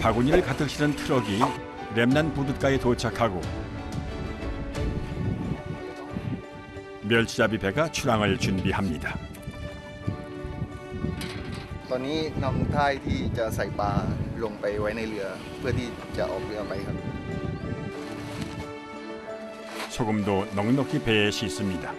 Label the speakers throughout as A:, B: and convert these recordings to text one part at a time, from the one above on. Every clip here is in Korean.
A: 바구니를 가득 실은 트럭이 렘난 부둣가에 도착하고 멸치잡이 배가 출항을 준비합니다.
B: ตอนนี้นำท่ายที่จะใส่ปลาลงไปไว้ในเรือเพื่อที่จะออกเรือไปครับ
A: 소금도 넉넉히 배에 싣습니다.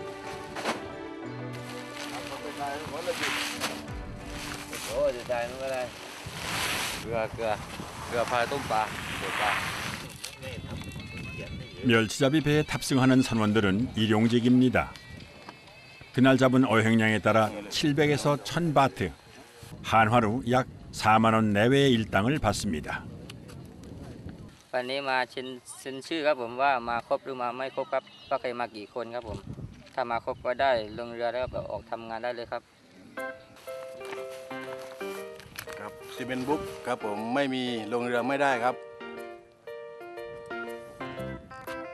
A: 멸치잡이 배에 탑승하는 선원들은 일용직입니다. 그날 잡은 어획량에 따라 700에서 1000바트, 한화로 약 4만 원 내외의 일당을 받습니다.
C: วันนี้มาเซ็นชื่อครับผมว่ามาครบหรือมาไม่ครบครับว่าใครมากี่คนครับผมถ้ามาครบก็ได้ลงเรือแล้วก็ออกทำงานได้เลยครับ
D: ครับซีเมนต์บุ๊กครับผมไม่มีลงเรือไม่ได้ครับ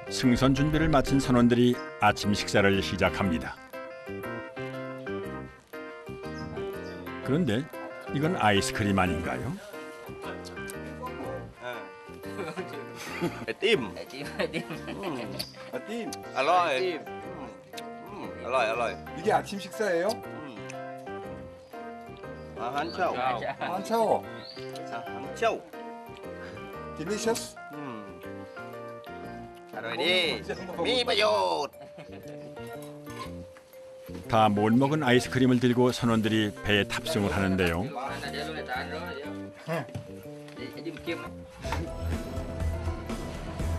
A: 승선 준비를 마친 선원들이 아침 식사를 시작합니다. 그런데 이건 아이스크림 아닌가요?
D: ไอติม
C: ไอติมไอติม
D: ไอติมอร่อยอร่อยอร่อย
E: 이게 아침 식사예요?
D: 한초
E: 한초.
D: 한초
E: Delicious.
D: อร่อยดีมีประโยชน์
A: 다 못 먹은 아이스크림을 들고 선원들이 배에 탑승을 하는데요.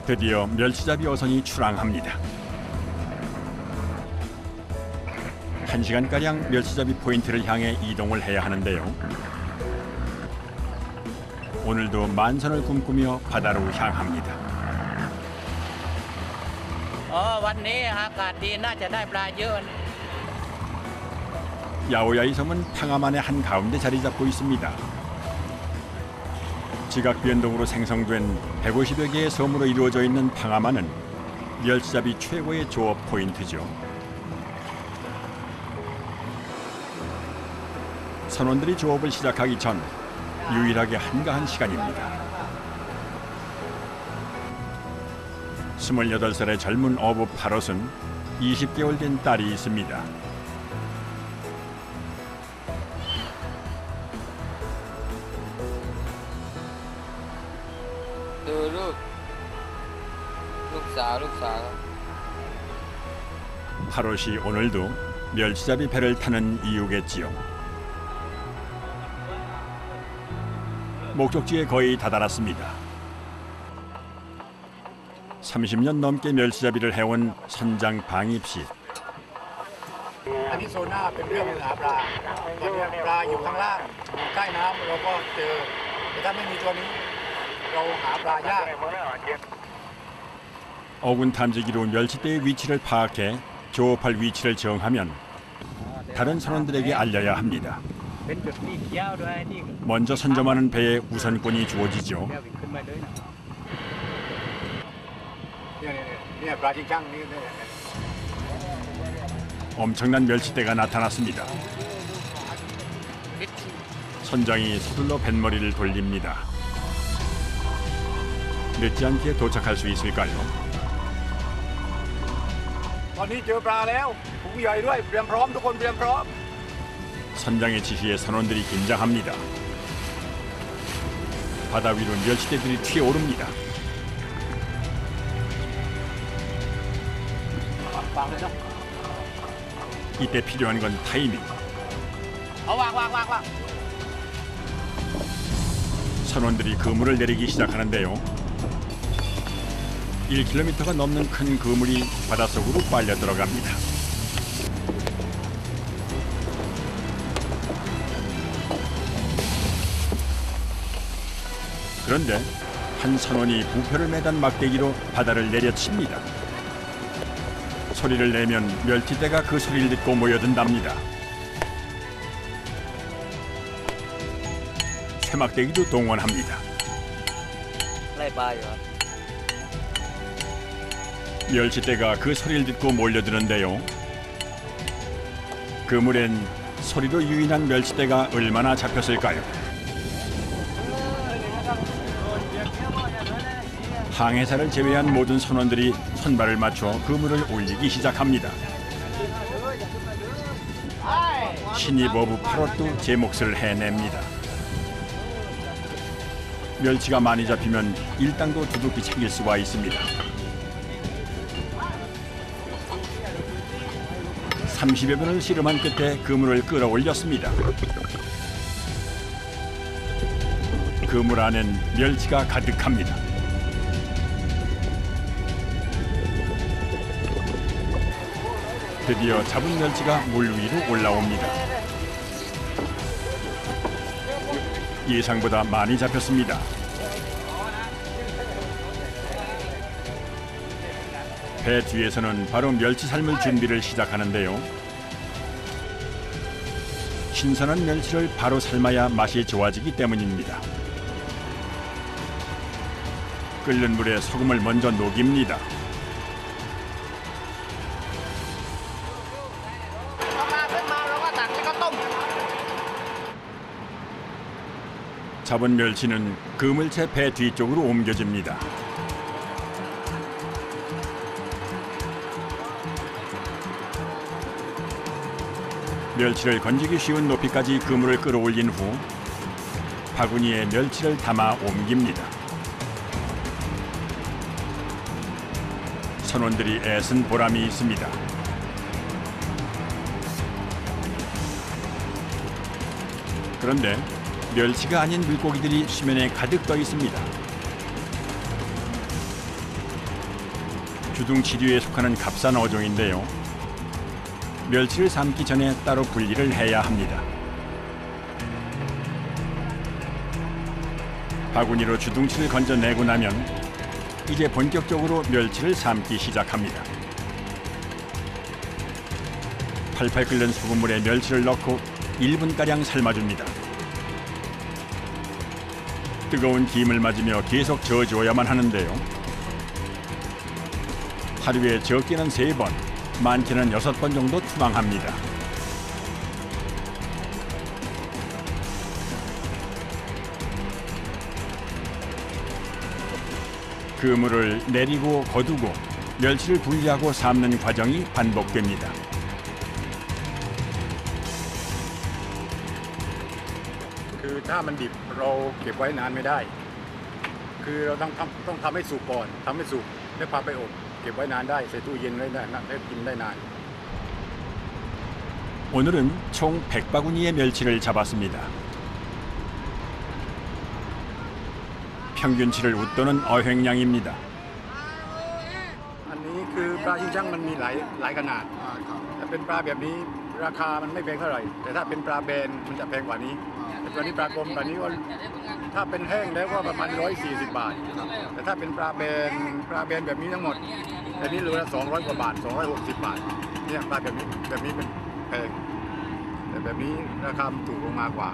A: 드디어 멸치잡이 어선이 출항합니다. 1시간가량 멸치잡이 포인트를 향해 이동을 해야 하는데요. 오늘도 만선을 꿈꾸며 바다로 향합니다.
C: วันนี้อากาศดีน่าจะได้ปลาเยอะ
A: 야오야이 섬은 팡아만의 한가운데 자리 잡고 있습니다. 지각 변동으로 생성된 150여 개의 섬으로 이루어져 있는 팡아만은 멸치잡이 최고의 조업 포인트죠. 선원들이 조업을 시작하기 전 유일하게 한가한 시간입니다. 28살의 젊은 어부 파롯은 20개월 된 딸이 있습니다. 파롯이 오늘도 멸치잡이 배를 타는 이유겠지요. 목적지에 거의 다다랐습니다. 30년 넘게 멸치잡이를 해온 선장 방입 씨.
F: อันนี้โซน่าเป็นเรื่องหาปลาตอนนี้ปลาอยู่ข้างล่างใกล้น้ำเราก็เจอแต่ถ้าไม่มีตัวนี้เราหาปลายาก
A: 어군 탐지기로 멸치대의 위치를 파악해 조업할 위치를 정하면 다른 선원들에게 알려야 합니다. 먼저 선점하는 배에 우선권이 주어지죠. 엄청난 멸치대가 나타났습니다. 선장이 서둘러 뱃머리를 돌립니다. 늦지 않게 도착할 수 있을까요?
F: ตอนนี้เจอปลาแล้วถุงใหญ่ด้วยเตรียมพร้อมทุกคนเตรียมพร้อม
A: 선장의 지시에 선원들이 긴장합니다. 바다 위로 멸치대들이 튀어오릅니다. 이때 필요한 건 타이밍. 선원들이 그물을 내리기 시작하는데요. 1km가 넘는 큰 그물이 바닷속으로 빨려 들어갑니다. 그런데 한 선원이 부표를 매단 막대기로 바다를 내려칩니다. 소리를 내면 멸치대가 그 소리를 듣고 모여든답니다. 쇠막대기도 동원합니다. 멸치대가 그 소리를 듣고 몰려드는데요. 그물엔 소리로 유인한 멸치대가 얼마나 잡혔을까요? 항해사를 제외한 모든 선원들이 선발을 맞춰 그물을 올리기 시작합니다. 신입 어부 파롯도 제 몫을 해냅니다. 멸치가 많이 잡히면 일당도 두둑히 챙길 수가 있습니다. 30여 번을 씨름한 끝에 그물을 끌어올렸습니다. 그물 안엔 멸치가 가득합니다. 드디어 잡은 멸치가 물 위로 올라옵니다. 예상보다 많이 잡혔습니다. 배 뒤에서는 바로 멸치 삶을 준비를 시작하는데요. 신선한 멸치를 바로 삶아야 맛이 좋아지기 때문입니다. 끓는 물에 소금을 먼저 녹입니다. 잡은 멸치는 그물채 배 뒤쪽으로 옮겨집니다. 멸치를 건지기 쉬운 높이까지 그물을 끌어올린 후 바구니에 멸치를 담아 옮깁니다. 선원들이 애쓴 보람이 있습니다. 그런데 멸치가 아닌 물고기들이 수면에 가득 떠 있습니다. 주둥치류에 속하는 값싼 어종인데요. 멸치를 삶기 전에 따로 분리를 해야 합니다. 바구니로 주둥치를 건져내고 나면 이제 본격적으로 멸치를 삶기 시작합니다. 팔팔 끓는 소금물에 멸치를 넣고 1분가량 삶아줍니다. 뜨거운 김을 맞으며 계속 저어줘야만 하는데요. 하루에 적게는 3번, 많게는 6번 정도 투망합니다. 그물을 내리고 거두고 멸치를 분리하고 삶는 과정이 반복됩니다.
F: คือถ้ามันดิบเราเก็บไว้นานไม่ได้คือเราต้องทำให้สุกก่อนทำให้สุกแล้วพาไปอบเก็บไว้นานได้ใส่ตู้เย็นไว้ได้ได้กินได้นาน
A: 오늘은 총 100바구니의 멸치를 잡았습니다. 평균치를 웃도는 어획량입니다.
F: อันนี้คือปลาชิงช่างมันมีหลายขนาดถ้าเป็นปลาแบบนี้ราคามันไม่แพงเท่าไหร่แต่ถ้าเป็นปลาแบนมันจะแพงกว่านี้แต่ตัวนี้ปลากลมแบบนี้ก็ถ้าเป็นแห้งแล้วก็ประมาณ140 บาทแต่ถ้าเป็นปลาแบนแบบนี้ทั้งหมดอันนี้โลละ200 กว่าบาท260 บาทเนี่ยปลาแบบนี้เป็นแพงแต่แบบนี้ราคาถูกลงมากว่า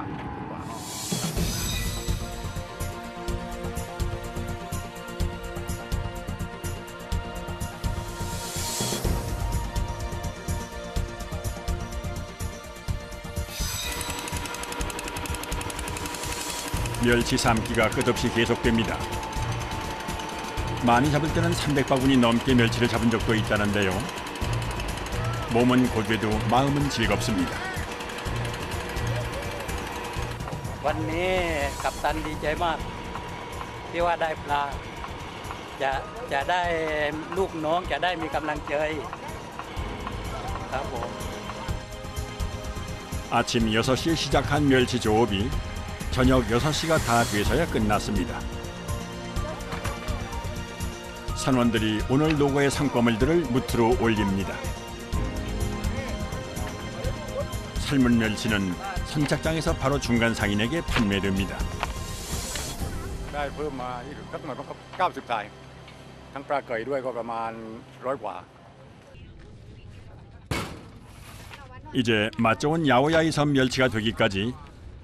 A: 멸치 삶기가 끝없이 계속됩니다. 많이 잡을 때는 300바구니 넘게 멸치를 잡은 적도 있다는데요. 몸은 고되도 마음은 즐겁습니다.
G: วันนี้กัปตันดีใจมากที่ว่าได้ปลาจะได้ลูกน้องจะได้มีกำลังใจครับผม
A: 아침 6시에 시작한 멸치 조업이 저녁 6시가 다 돼서야 끝났습니다. 선원들이 오늘 노고의 상과물들을 무트로 올립니다. 삶은 멸치는 선착장에서 바로 중간 상인에게 판매됩니다.
F: ได้เพิ่มมาสักหน่อยก็90 สายทั้งปลาเกยด้วยก็ประมาณ100 กว่า
A: 이제 맛 좋은 야오야이 섬 멸치가 되기까지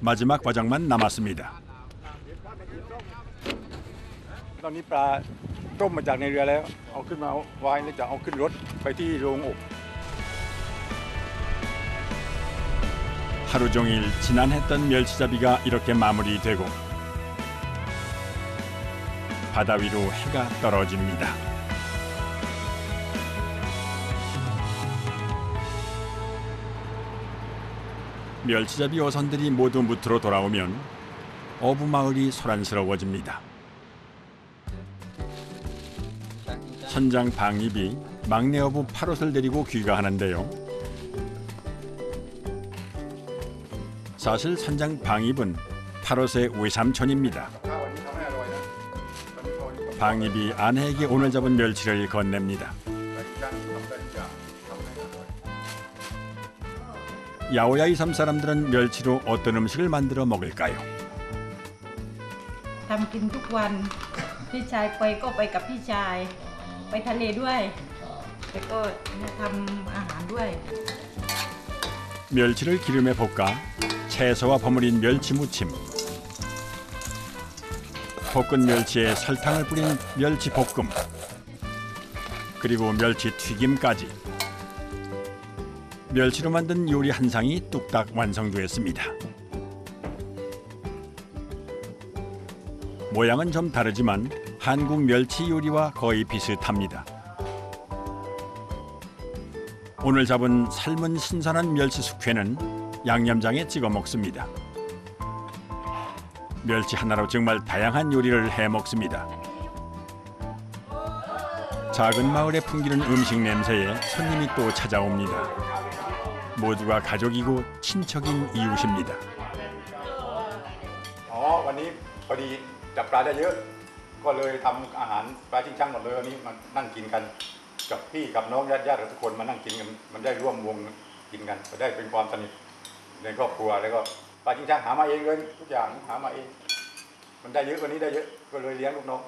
A: 마지막 과정만 남았습니다.
F: ตอนนี้ปลาต้มมาจากในเรือแล้วเอาขึ้นมาไว้แล้วจะเอาขึ้นรถไปที่โรงอบ
A: 하루 종일 지난했던 멸치잡이가 이렇게 마무리되고 바다 위로 해가 떨어집니다. 멸치잡이 어선들이 모두 무트로 돌아오면 어부 마을이 소란스러워집니다. 선장 방입이 막내 어부 파롯을 데리고 귀가하는데요. 사실 선장 방입은 파롯의 외삼촌입니다. 방입이 아내에게 오늘 잡은 멸치를 건넵니다. 야오야이 섬 사람들은 멸치로 어떤 음식을 만들어 먹을까요?
H: ทำกินทุกวันพี่ชายไปก็ไปกับพี่ชายไปทะเลด้วยแต่ก็ทำอาหารด้วย
A: 멸치를 기름에 볶아 채소와 버무린 멸치 무침, 볶은 멸치에 설탕을 뿌린 멸치 볶음, 그리고 멸치 튀김까지 멸치로 만든 요리 한 상이 뚝딱 완성되었습니다. 모양은 좀 다르지만 한국 멸치 요리와 거의 비슷합니다. 오늘 잡은 삶은 신선한 멸치 숙회는 양념장에 찍어 먹습니다. 멸치 하나로 정말 다양한 요리를 해 먹습니다. 작은 마을에 풍기는 음식 냄새에 손님이 또 찾아옵니다. 모두가 가족이고 친척인 이웃입니다.
F: วันนี้พอดีจับปลาได้เยอะก็เลยทำอาหารปลาชิงช่างหมดเลยวันนี้มานั่งกินกันกับพี่กับน้องญาติทุกคนมานั่งกินกันมันได้ร่วมวงกินกันได้เป็นความสนิทในครอบครัวแล้วก็ปลาชิงช่างหามาเองเลยทุกอย่างหามาเองมันได้เยอะกว่านี้ได้เยอะก็เลยเลี้ยงลูกน้อง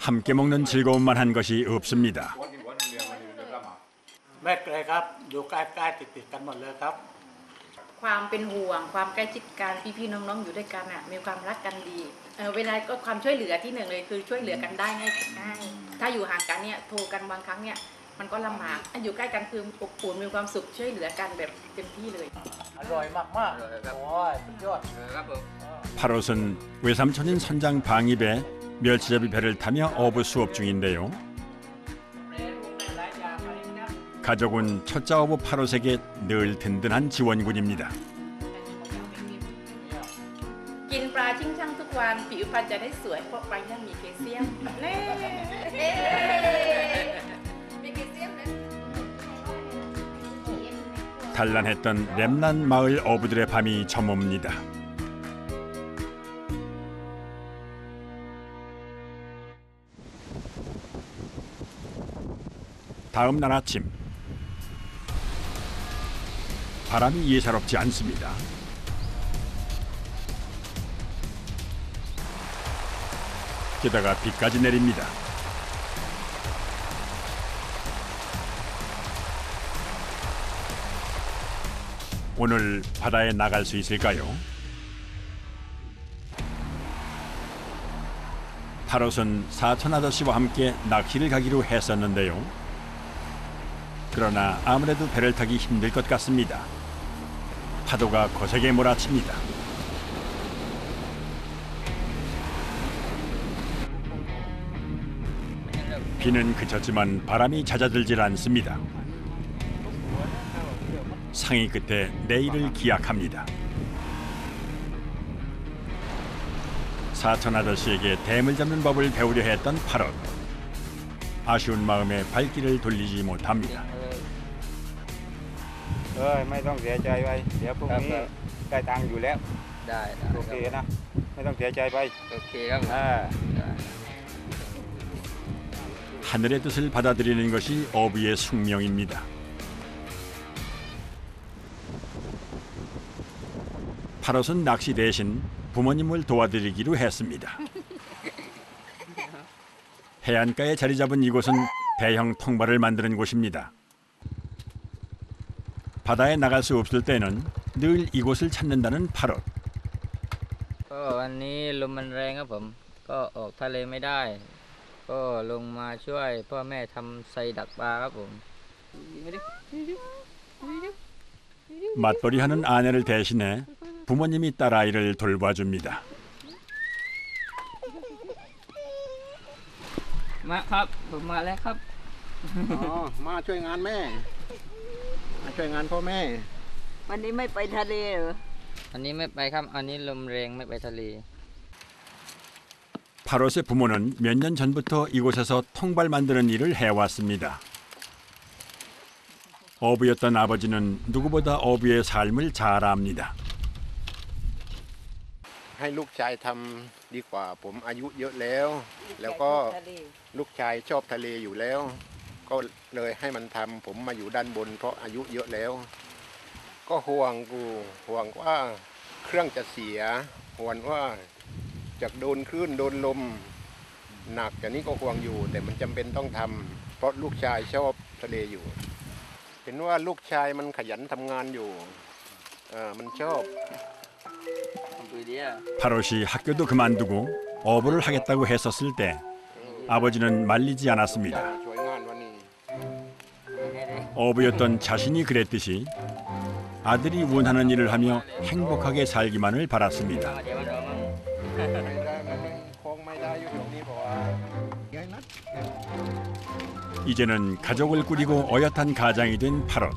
A: 함께 먹는 즐거움만 한 것이 없습니다.
G: แม่เกยครับอยู่ใกล้ๆติดๆกันหมดเลยครับ
H: ความเป็นห่วงความใกล้ชิดกันพี่ๆน้องๆอยู่ด้วยกันอ่ะมีความรักกันดีเวลาก็ความช่วยเหลือที่หนึ่งเลยคือช่วยเหลือกันได้ง่ายถ้าอยู่ห่างกันเนี่ยโทรกันบางครั้งเนี่ยมันก็ลำบากอยู่ใกล้กันคืออบอุ่นมีความสุขช่วยเหลือกันแบบเต็มที่เลย
G: อร่อยมากๆโอ้ยสุดยอด
A: 파롯은 외삼촌인 선장 방입에 멸치잡이 배를 타며 어부 수업 중인데요. 가족은 첫째 어부 파롯에게 늘 든든한 지원군입니다.
H: กินปลาชิงช่างทุกวันผิวพรรณจะได้สวยเพราะปลาช่างมีแคลเซียมมีแคลเซียมนะ
A: 단란했던 렘난 마을 어부들의 밤이 저뭅니다. 다음 날 아침 바람이 예사롭지 않습니다. 게다가 비까지 내립니다. 오늘 바다에 나갈 수 있을까요? 파롯은 사촌 아저씨와 함께 낚시를 가기로 했었는데요. 그러나 아무래도 배를 타기 힘들 것 같습니다. 파도가 거세게 몰아칩니다. 비는 그쳤지만 바람이 잦아들질 않습니다. 상의 끝에 내일을 기약합니다. 사촌 아저씨에게 댐을 잡는 법을 배우려 했던 파롯. 아쉬운 마음에 발길을 돌리지 못합니다.
F: ไม่ต้องเสียใจไปเดี๋ยวพรุ่งนี้ได้ตังค์อยู่แล้ว
C: ได้
F: โอเคนะไม่ต้องเสียใจไป
C: โอเคครับ
A: 하늘의 뜻을 받아들이는 것이 어부의 숙명입니다. 파롯은 낚시 대신 부모님을 도와드리기로 했습니다. 해안가에 자리 잡은 이곳은 대형 통발을 만드는 곳입니다. 바다에 나갈 수 없을 때는 늘 이곳을 찾는다는 파롯.
C: ก็วันนี้ลมมันแรงครับผมก็ออกทะเลไม่ได้ก็ลงมาช่วยพ่อแม่ทำไซดักปลาครับผม
A: 맞벌이하는 아내를 대신해 부모님이 딸아이를 돌봐줍니다.
C: มาครับผมมาแล้วครับ
F: อ๋อมาช่วยงานแม่มาช่วยงานพ่อแม่
I: วันนี้ไม่ไปทะเลเหรอ
C: อันนี้ไม่ไปครับ อันนี้ลมแรงไม่ไปทะเล
A: 파롯의 부모는 몇 년 전부터 이곳에서 통발 만드는 일을 해왔습니다. 어부였던 아버지는 누구보다 어부의 삶을 잘 압니다.
F: ให้ลูกชายทำดีกว่าผมอายุเยอะแล้ว แล้วก็
I: ทะเล
F: ลูกชายชอบทะเลอยู่แล้ว ก็เลยให้มันทำผมมาอยู่ด้านบนเพราะอายุเยอะแล้ว ก็ห่วงว่าเครื่องจะเสียห่วงว่าจะโดนคลื่นโดนลมหนักแต่นี้ก็ห่วงอยู่ แต่มันจำเป็นต้องทำเพราะลูกชายชอบทะเลอยู่ เห็นว่าลูกชายมันขยันทำงานอยู่มันชอบ
A: 파롯이 학교도 그만두고 어부를 하겠다고 했었을 때 아버지는 말리지 않았습니다.
F: ช่วยงานวันนี้
A: 어부였던 자신이 그랬듯이 아들이 원하는 일을 하며 행복하게 살기만을 바랐습니다.
C: เดี๋ยวมันรอมั้ง
F: ไม่ได้มันคงไม่ได้อยู่ตรงนี้เพราะว่าไงนะ
A: 이제는 가족을 꾸리고 어엿한 가장이 된 파롯.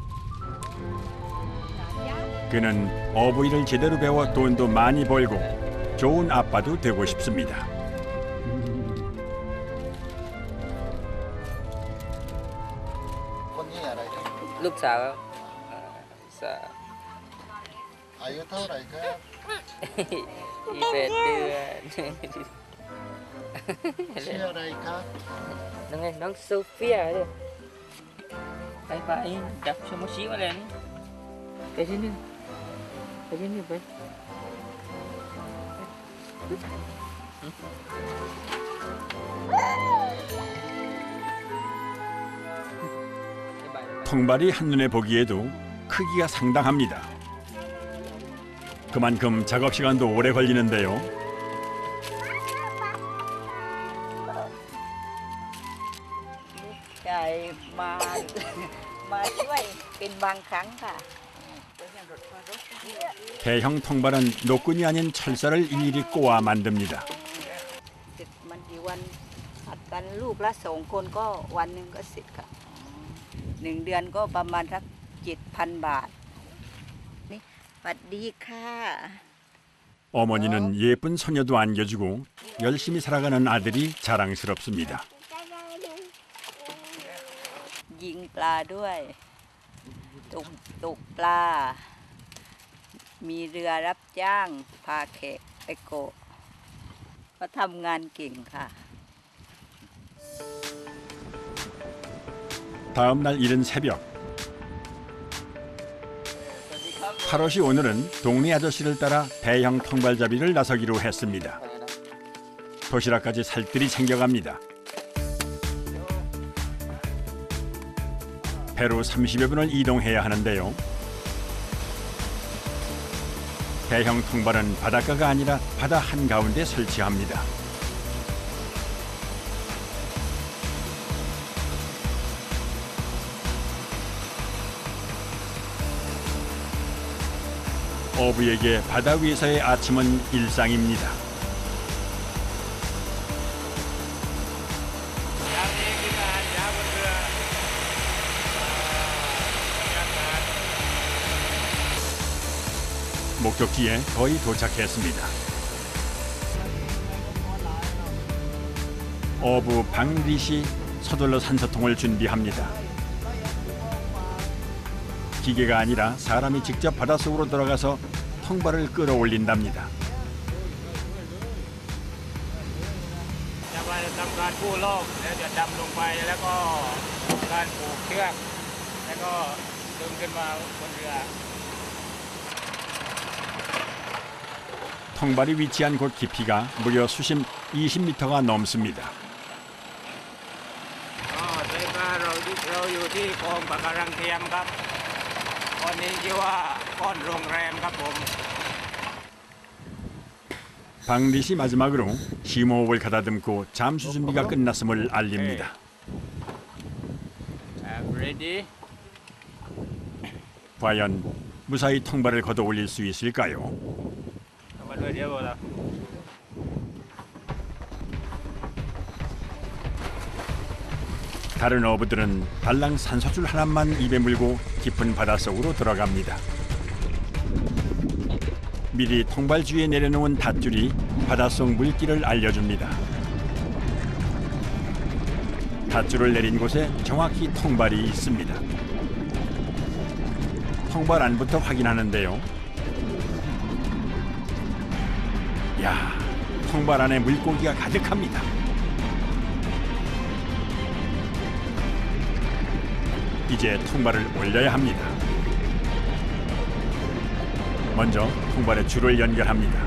A: 그는 어부 일을 제대로 배워 돈도 많이 벌고 좋은 아빠도 되고 싶습니다.
B: คนนี้อะไรครับ
C: ลูกสาวครับสาว
B: อายุเท่าไหร่ครับ
C: 21 เดือน
B: ชื่ออะไรครับ
C: น้องไงน้องโซเฟียเลยไปจับชมชิมาเลยนี่ไปที่นี่ไป
A: 통발이 한눈에 보기에도 크기가 상당합니다. 그만큼 작업 시간도 오래 걸리는데요.
I: ใช่มาช่วยเป็นบางครั้งค่ะ
A: 대형 통발은 노끈이 아닌 철사를 일일이 꼬아 만듭니다.
I: เสร็จมันกี่วันผัดกันลูกละ2 คนก็วันหนึ่งก็เสร็จค่ะ1 เดือนก็ประมาณสัก 7,000 บาทนี่สวัสดีค่ะ
A: 어머니는 예쁜 소녀도 안겨주고 열심히 살아가는 아들이 자랑스럽습니다.
I: ยิงปลาด้วยตกปลา มีเรือรับจ้างพาแขกไปโกะก็ทำงานเก่งค่ะ
A: 다음 날 이른 새벽. 파롯이 오늘은 동네 아저씨를 따라 대형 통발잡이를 나서기로 했습니다. 도시락까지 살뜰히 챙겨갑니다. 배로 30여 분을 이동해야 하는데요. 대형 통발은 바닷가가 아니라 바다 한가운데 설치합니다. 어부에게 바다 위에서의 아침은 일상입니다. 목적지에 거의 도착했습니다. 어부 방리시 서둘러 산소통을 준비합니다. 기계가 아니라 사람이 직접 바닷속으로 들어가서 통발을 끌어올린답니다.
F: จะมาทำการกู้รอบแล้วจะดำลงไปแล้วก็การผูกเชือกแล้วก็ดึงขึ้นมาบนเรือ
A: 통발이 위치한 곳 깊이가 무려 수심 20m가 넘습니다.
F: ใช่ค่ะเราอยู่ที่กองปะการังเทียมครับก้อนนี้ชื่อว่าก้อนโรงแรมครับผม
A: 방리시 마지막으로 심호흡을 가다듬고 잠수 준비가 끝났음을 알립니다.
F: ready
A: 과연 무사히 통발을 걷어 올릴 수 있을까요?
F: มาด้วยเดี๋ยวเรา
A: 다른 어부들은 달랑 산소줄 하나만 입에 물고 깊은 바닷속으로 들어갑니다. 미리 통발 주위에 내려놓은 닷줄이 바닷속 물길을 알려줍니다. 닷줄을 내린 곳에 정확히 통발이 있습니다. 통발 안부터 확인하는데요. 야, 통발 안에 물고기가 가득합니다. 이제 통발을 올려야 합니다. 먼저 통발에 줄을 연결합니다.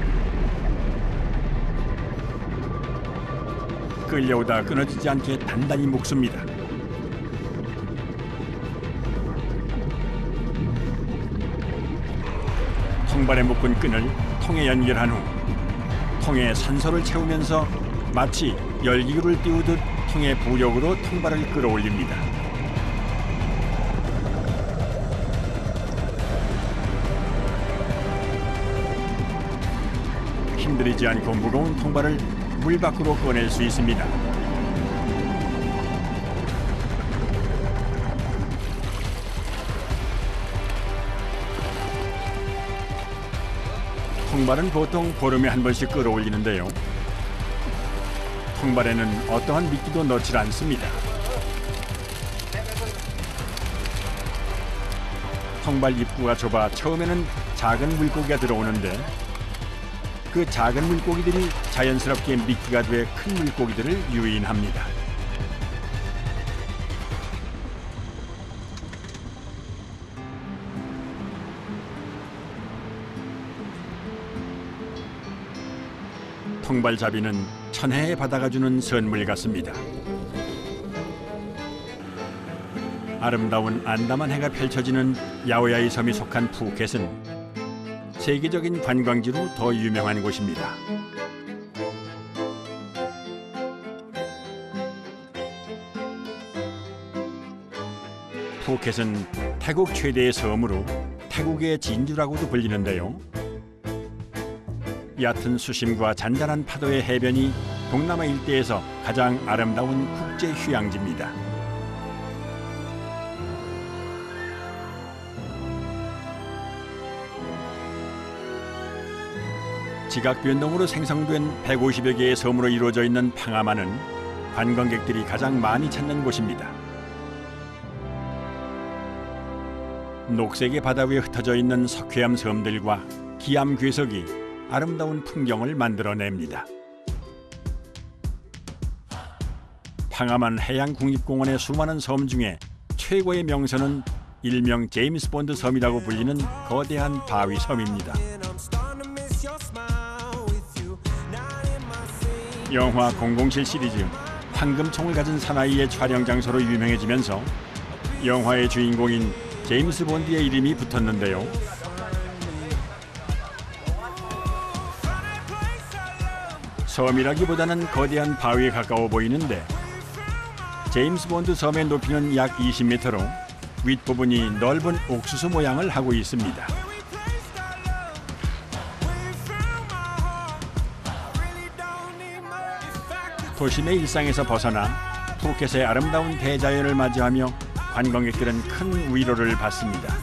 A: 끌려오다 끊어지지 않게 단단히 묶습니다. 통발에 묶은 끈을 통에 연결한 후 통에 산소를 채우면서 마치 열기구를 띄우듯 통의 부력으로 통발을 끌어올립니다. 힘들이지 않고 무거운 통발을 물 밖으로 꺼낼 수 있습니다. 통발은 보통 보름에 한 번씩 끌어올리는데요. 통발에는 어떠한 미끼도 넣지 않습니다. 통발 입구가 좁아 처음에는 작은 물고기가 들어오는데 그 작은 물고기들이 자연스럽게 미끼가 돼 큰 물고기들을 유인합니다. 통발잡이는 천혜의 바다가 주는 선물 같습니다. 아름다운 안다만 해가 펼쳐지는 야오야이 섬이 속한 푸켓은 세계적인 관광지로 더 유명한 곳입니다. 푸켓은 태국 최대의 섬으로 태국의 진주라고도 불리는데요. 얕은 수심과 잔잔한 파도의 해변이 동남아 일대에서 가장 아름다운 국제 휴양지입니다. 지각 변동으로 생성된 150여 개의 섬으로 이루어져 있는 팡아마는 관광객들이 가장 많이 찾는 곳입니다. 녹색의 바다 위에 흩어져 있는 석회암 섬들과 기암 괴석이 아름다운 풍경을 만들어냅니다. 팡아만 해양국립공원의 수많은 섬 중에 최고의 명소는 일명 제임스 본드 섬이라고 불리는 거대한 바위 섬입니다. 영화 007 시리즈 황금총을 가진 사나이의 촬영 장소로 유명해지면서 영화의 주인공인 제임스 본드의 이름이 붙었는데요. 섬이라기보다는 거대한 바위에 가까워 보이는데 제임스 본드 섬의 높이는 약 20m로 윗부분이 넓은 옥수수 모양을 하고 있습니다. 도심의 일상에서 벗어나 푸켓의 아름다운 대자연을 맞이하며 관광객들은 큰 위로를 받습니다.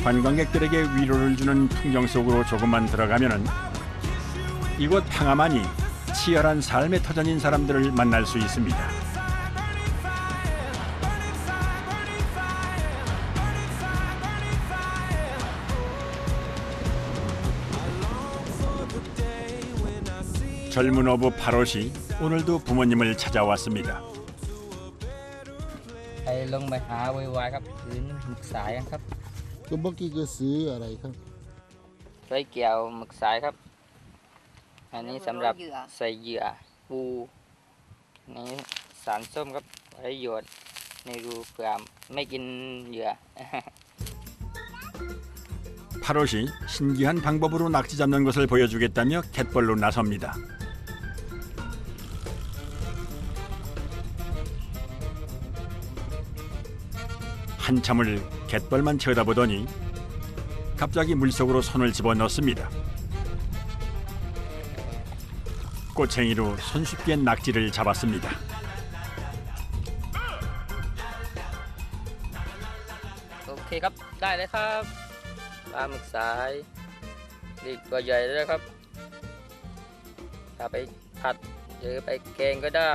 A: 관광객들에게 위로를 주는 풍경 속으로 조금만 들어가면은 이곳 팡아만이 치열한 삶의 터전인 사람들을 만날 수 있습니다. 젊은 어부 파롯이 오늘도 부모님을 찾아왔습니다.
C: ไปลงไปหาไวๆครับพื้นหมึกสายครับ
J: ก็เมื่อกี้ก็ซื้ออะไรครับ
C: ไว้เกี่ยวหมึกสายครับ อันนี้สำหรับใส่เหยื่อปูนี่สารส้มครับไว้หยดในรูเผื่อไม่กินเหยื่อ
A: 파롯이 신기한 방법으로 낙지 잡는 것을 보여주겠다며 갯벌로 나섭니다. 한참을 갯벌만 쳐다보더니 갑자기 물속으로 손을 집어넣습니다. 꼬챙이로 손쉽게 낙지를 잡았습니다.
C: OK ครับได้เลยครับปลาหมึกสายนี่ตัวใหญ่เลยครับเอาไปผัดหรือไปแกงก็ได้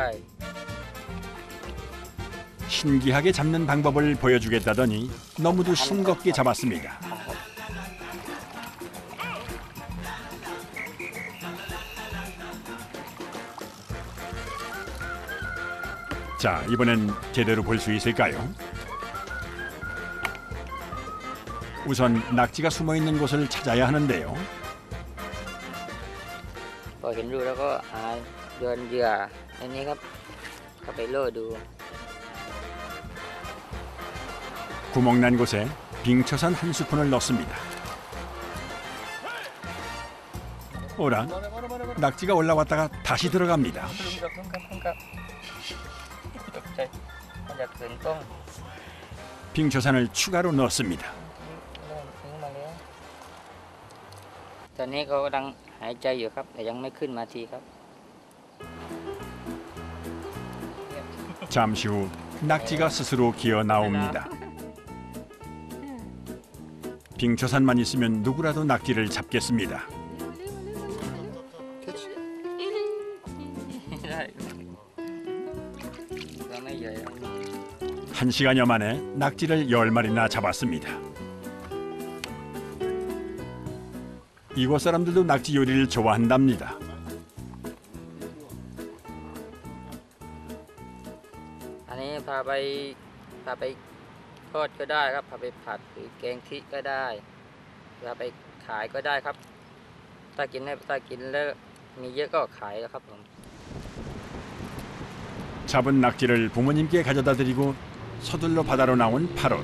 A: 신기하게 잡는 방법을 보여주겠다더니 너무도 싱겁게 잡았습니다. 자, 이번엔 제대로 볼 수 있을까요? 우선 낙지가 숨어있는 곳을 찾아야 하는데요.
C: พอเห็นรูแล้วก็โยนเหยื่อในนี้ครับเข้าไปโล่ดู
A: 구멍난 곳에 빙초산 한 스푼을 넣습니다. 오라, 낙지가 올라왔다가 다시 들어갑니다. 빙초산을 추가로 넣습니다.
C: ตอนนี้เขากำลังหายใจอยู่ครับแต่ยังไม่ขึ้นมาทีครับ
A: 잠시 후 낙지가 스스로 기어 나옵니다. 빙초산만 있으면 누구라도 낙지를 잡겠습니다. 한 시간여 만에 낙지를 10마리나 잡았습니다. 이곳 사람들도 낙지 요리를 좋아한답니다.
C: 아니, พาไปทอดก็ได้ครับพาไปผัดหรือแกงทิก็ได้พาไปขายก็ได้ครับถ้ากินแล้วมีเยอะก็ขายครับผม
A: 잡은 낙지를 부모님께 가져다 드리고 서둘러 바다로 나온 8월.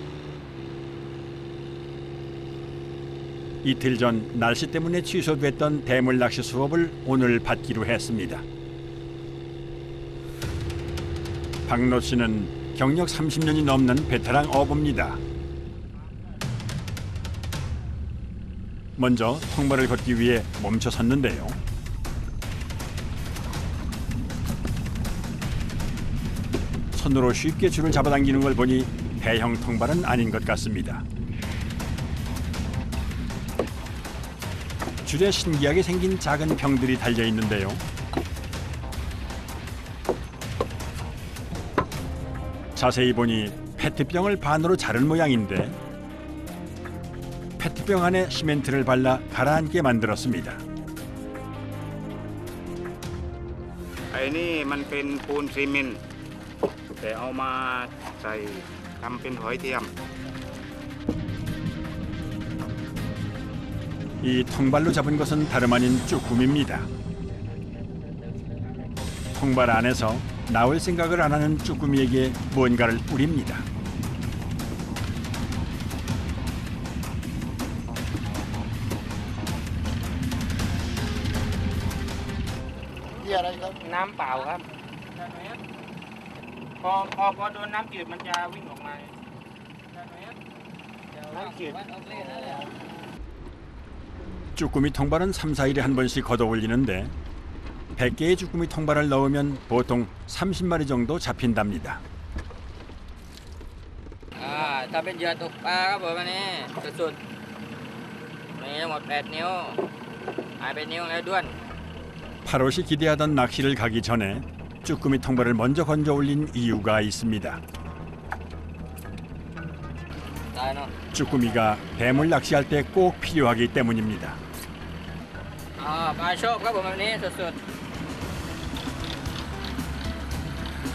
A: 이틀 전 날씨 때문에 취소됐던 대물 낚시 수업을 오늘 받기로 했습니다. 박노 씨는 경력 30년이 넘는 베테랑 어부입니다. 먼저 통발을 걷기 위해 멈춰 섰는데요. 손으로 쉽게 줄을 잡아당기는 걸 보니 대형 통발은 아닌 것 같습니다. 줄에 신기하게 생긴 작은 병들이 달려 있는데요. 자세히 보니 페트병을 반으로 자른 모양인데 페트병 안에 시멘트를 발라 가라앉게 만들었습니다.
F: ไอ้นี่มันเป็นปูนซีเมนต์แต่เอามาใส่ทำเป็นหอยเทียม
A: 이 통발로 잡은 것은 다름 아닌 쭈꾸미입니다. 통발 안에서 나올 생각을 안 하는 쭈꾸미에게 뭔가를 뿌립니다.
C: น้ำเปล่าครับพอโดนน้ำจืดมันจะวิ่งออกมาน้ำจืด
A: 쭈꾸미 통발은 3, 4일에 한 번씩 걷어 올리는데 100개의 쭈꾸미 통발을 넣으면 보통 30마리 정도 잡힌답니다.
C: ถ้าเป็นเหยื่อตกปลาครับผมอันนี้สุดๆมีทั้งหมด8นิ้วหายไปนิ้วแล้วด้วน
A: 8월이 기대하던 낚시를 가기 전에 쭈꾸미 통발을 먼저 건져 올린 이유가 있습니다. 쭈꾸미가 뱀을 낚시할 때 꼭 필요하기 때문입니다.
C: ปลาชอบครับผมอันนี้สุด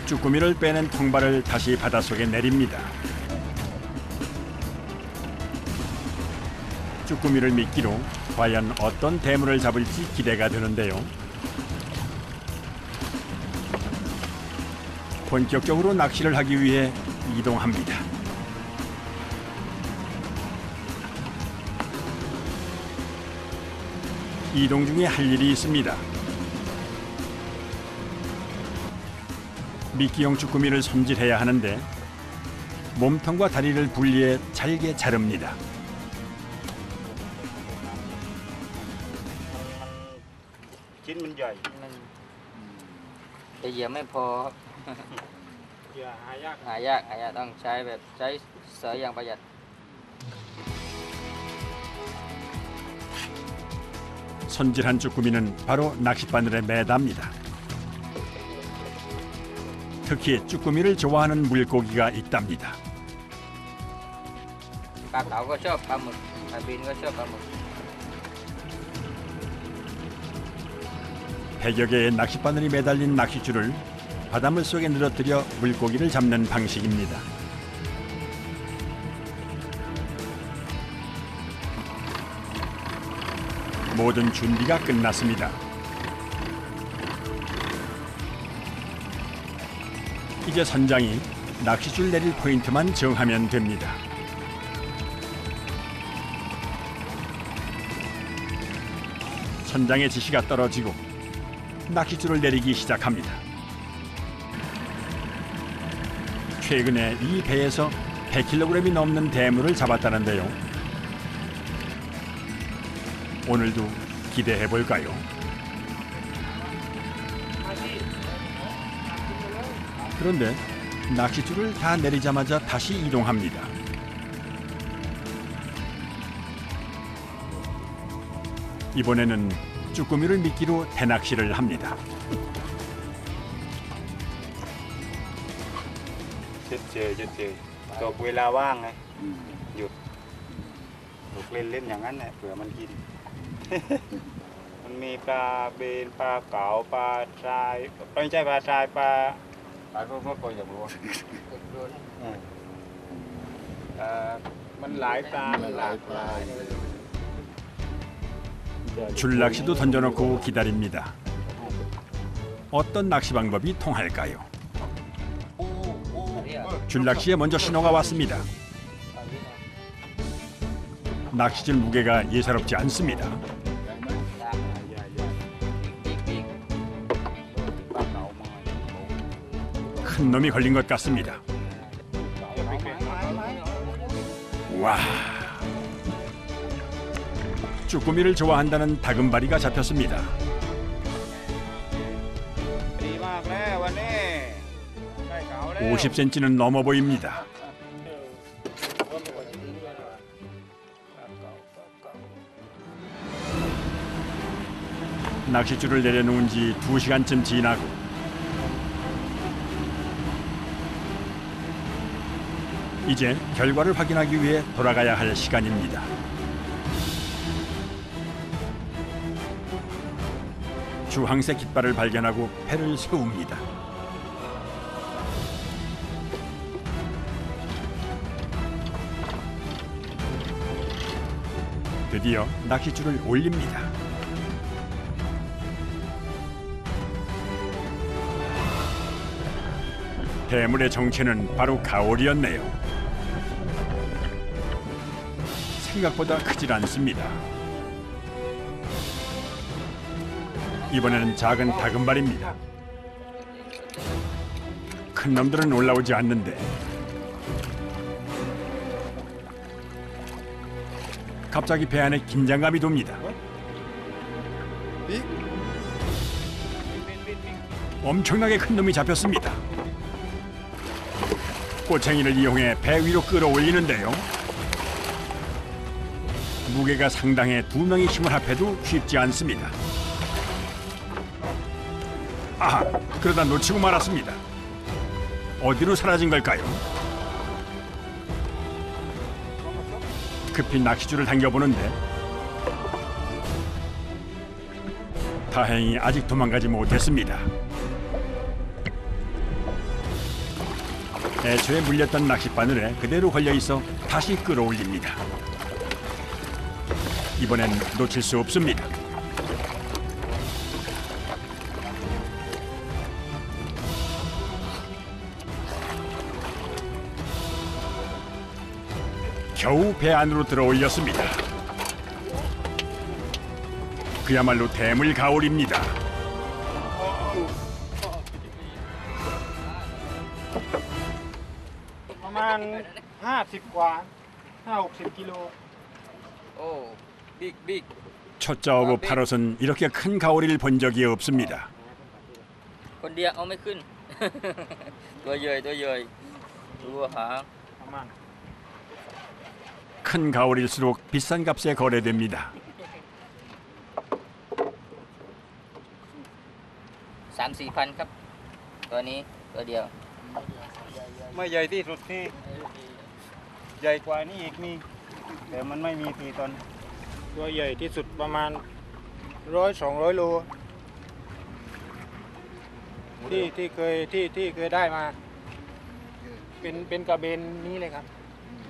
A: 쭈꾸미를 빼낸 통발을 다시 바닷속에 내립니다. 쭈꾸미를 미끼로 과연 어떤 대물을 잡을지 기대가 되는데요. 본격적으로 낚시를 하기 위해 이동합니다. 이동 중에 할 일이 있습니다. 미끼용 쭈꾸미를 손질해야 하는데 몸통과 다리를 분리해 잘게 자릅니다.
C: มันแต่เหยื่อไม่พอครับ
F: เหยื่อหายาก
C: หายากต้องใช้แบบใช้เสืออย่างประหยัด
A: 손질한 쭈꾸미는 바로 낚싯바늘에 매답니다. 특히 쭈꾸미를 좋아하는 물고기가 있답니다.
C: ปลาเก๋าก็ชอบปลาหมึกปลาบินก็ชอบปลาหมึก
A: 100여 개의 낚싯바늘이 매달린 낚싯줄을 바닷물 속에 늘어뜨려 물고기를 잡는 방식입니다. 모든 준비가 끝났습니다. 이제 선장이 낚싯줄 내릴 포인트만 정하면 됩니다. 선장의 지시가 떨어지고 낚싯줄을 내리기 시작합니다. 최근에 이 배에서 100kg이 넘는 대물을 잡았다는데요. 오늘도 기대해 볼까요? 그런데 낚싯줄을 다 내리자마자 다시 이동합니다. 이번에는 쭈꾸미를 미끼로 대낚시를 합니다.
F: เจอตกเวลาว่างไงหยุดตกเล่นอย่างนั้นแหละเผื่อมันกิน มันมีปลาเบนปลาเก๋าปลาทรายไม่ใช่ปลาทรายปลาพวกตัวอย่างรู้มันหลายปลาหลายปลา
A: 줄낚시도 던져놓고 기다립니다. 어떤 낚시 방법이 통할까요? 줄낚시에 먼저 신호가 왔습니다. 낚시줄 무게가 예사롭지 않습니다. 큰 놈이 걸린 것 같습니다. 와, 쭈꾸미를 좋아한다는 다금바리가 잡혔습니다. 50cm는 넘어 보입니다. 낚싯줄을 내려놓은 지 2시간쯤 지나고 이제 결과를 확인하기 위해 돌아가야 할 시간입니다. 주황색 깃발을 발견하고 배를 세웁니다. 드디어 낚싯줄을 올립니다. 대물의 정체는 바로 가오리였네요. 생각보다 크질 않습니다. 이번에는 작은 다금발입니다. 큰 놈들은 올라오지 않는데 갑자기 배 안에 긴장감이 돕니다. 엄청나게 큰 놈이 잡혔습니다. 꼬챙이를 이용해 배 위로 끌어올리는데요. 무게가 상당해 2명이 힘을 합해도 쉽지 않습니다. 아하, 그러다 놓치고 말았습니다. 어디로 사라진 걸까요? 급히 낚싯줄을 당겨보는데 다행히 아직 도망가지 못했습니다. 애초에 물렸던 낚싯바늘에 그대로 걸려있어 다시 끌어올립니다. 이번엔 놓칠 수 없습니다. 겨우 배 안으로 들어올렸습니다. 그야말로 대물 가오리입니다.
F: ประมาณ50 กว่า 50-60 กิโล
C: โอ้บิ๊กบิ๊ก
A: 초짜 어부 파롯은 이렇게 큰 가오리를 본 적이 없습니다.
C: คนเดียวเอาไม่ขึ้น ตัวใหญ่ตัวใหญ่ดูหาง
F: ประมาณ
A: 큰 가오리일수록 비싼 값에 거래됩니다.
C: 3-4 พันครับ ตัวนี้ตัวเดียว
F: ไม่ใหญ่ที่สุดที่ใหญ่กว่านี้อีกมีแต่มันไม่มีทีตอนตัวใหญ่ที่สุดประมาณ100-200 โลที่เคยได้มาเป็นกระเบนนี้เลยครับ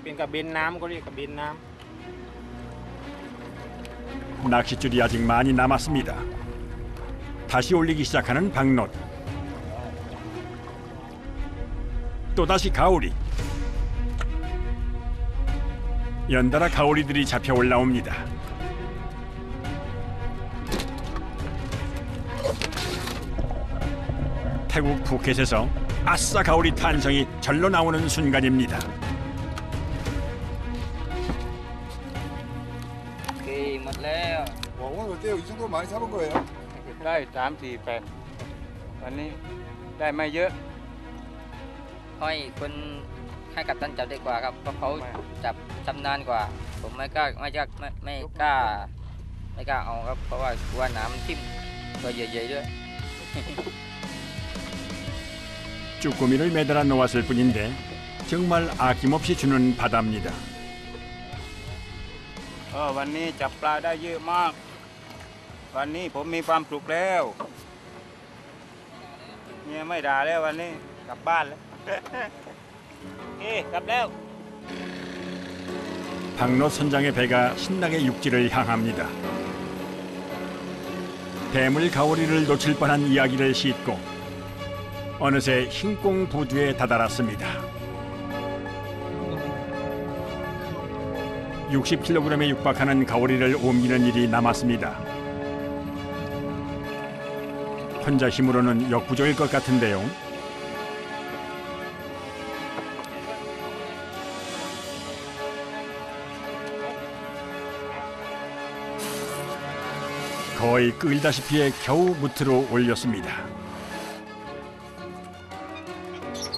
F: เป็นกระเบนน้ำก็เรียกกระเบนน้ำ
A: 낚싯줄이 아직 많이 남았습니다. 다시 올리기 시작하는 박롯. 또다시 가오리. 연달아 가오리들이 잡혀 올라옵니다. 태국 푸켓에서 아싸 가오리 탄성이 절로 나오는 순간입니다.
C: โอเคหมดแล้ว
E: 와, 오늘 어때요? 이 정도 많이 잡은 거예요?
F: ได้3-4 แปลงวันนี้ได้ไม่เยอะ
C: ห้อยคนให้กัปตันจับได้กว่าครับเพราะเขาจับชำนาญกว่า ผมไม่กล้าเอาครับเพราะว่ากลัวน้ำทิ่มตัวใหญ่ๆด้วย
A: 쭈꾸미를 매달아 놓았을 뿐인데 정말 아낌없이 주는 바다입니다.
F: วันนี้จับปลาได้เยอะมาก วันนี้ผมมีความสุขแล้วเมียไม่ด่าแล้ววันนี้กลับบ้านแล้ว โอเคกลับแล้ว
A: 박롯 선장의 배가 신나게 육지를 향합니다. 대물 가오리를 놓칠 뻔한 이야기를 싣고 어느새 흰꽁 부두에 다다랐습니다. 60kg에 육박하는 가오리를 옮기는 일이 남았습니다. 혼자 힘으로는 역부족일 것 같은데요. 거의 끌다시피 겨우 무트로 올렸습니다.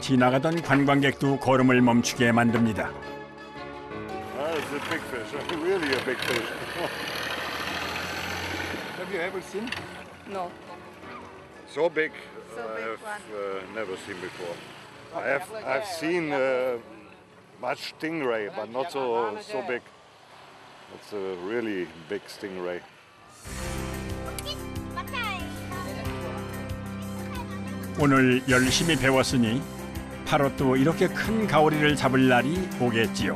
A: 지나가던 관광객도 걸음을 멈추게 만듭니다.
E: It's a big fish, really a big fish. Have you ever seen?
I: No.
E: So big,
I: So big
E: I've never seen before. I've seen much stingray, but not so big. It's a really big stingray.
A: 오늘 열심히 배웠으니 파롯도 이렇게 큰 가오리를 잡을 날이 오겠지요.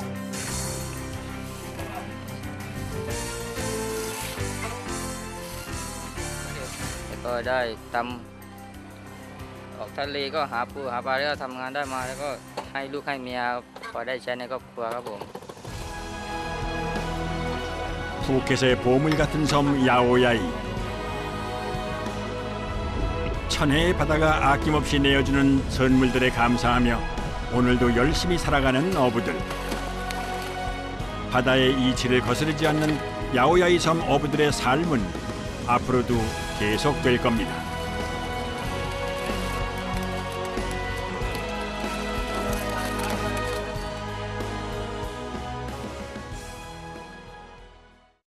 C: แล้วก็ได้ทำออกทะเลก็หาปูหาปลาแล้วก็ทำงานได้มาแล้วก็ให้ลูกให้เมียพอได้ใช้ในครอบครัวครับผม
A: 푸켓의 보물 같은 섬 야오야이. 천혜의 바다가 아낌없이 내어주는 선물들에 감사하며 오늘도 열심히 살아가는 어부들. 바다의 이치를 거스르지 않는 야오야이 섬 어부들의 삶은 앞으로도 계속될 겁니다.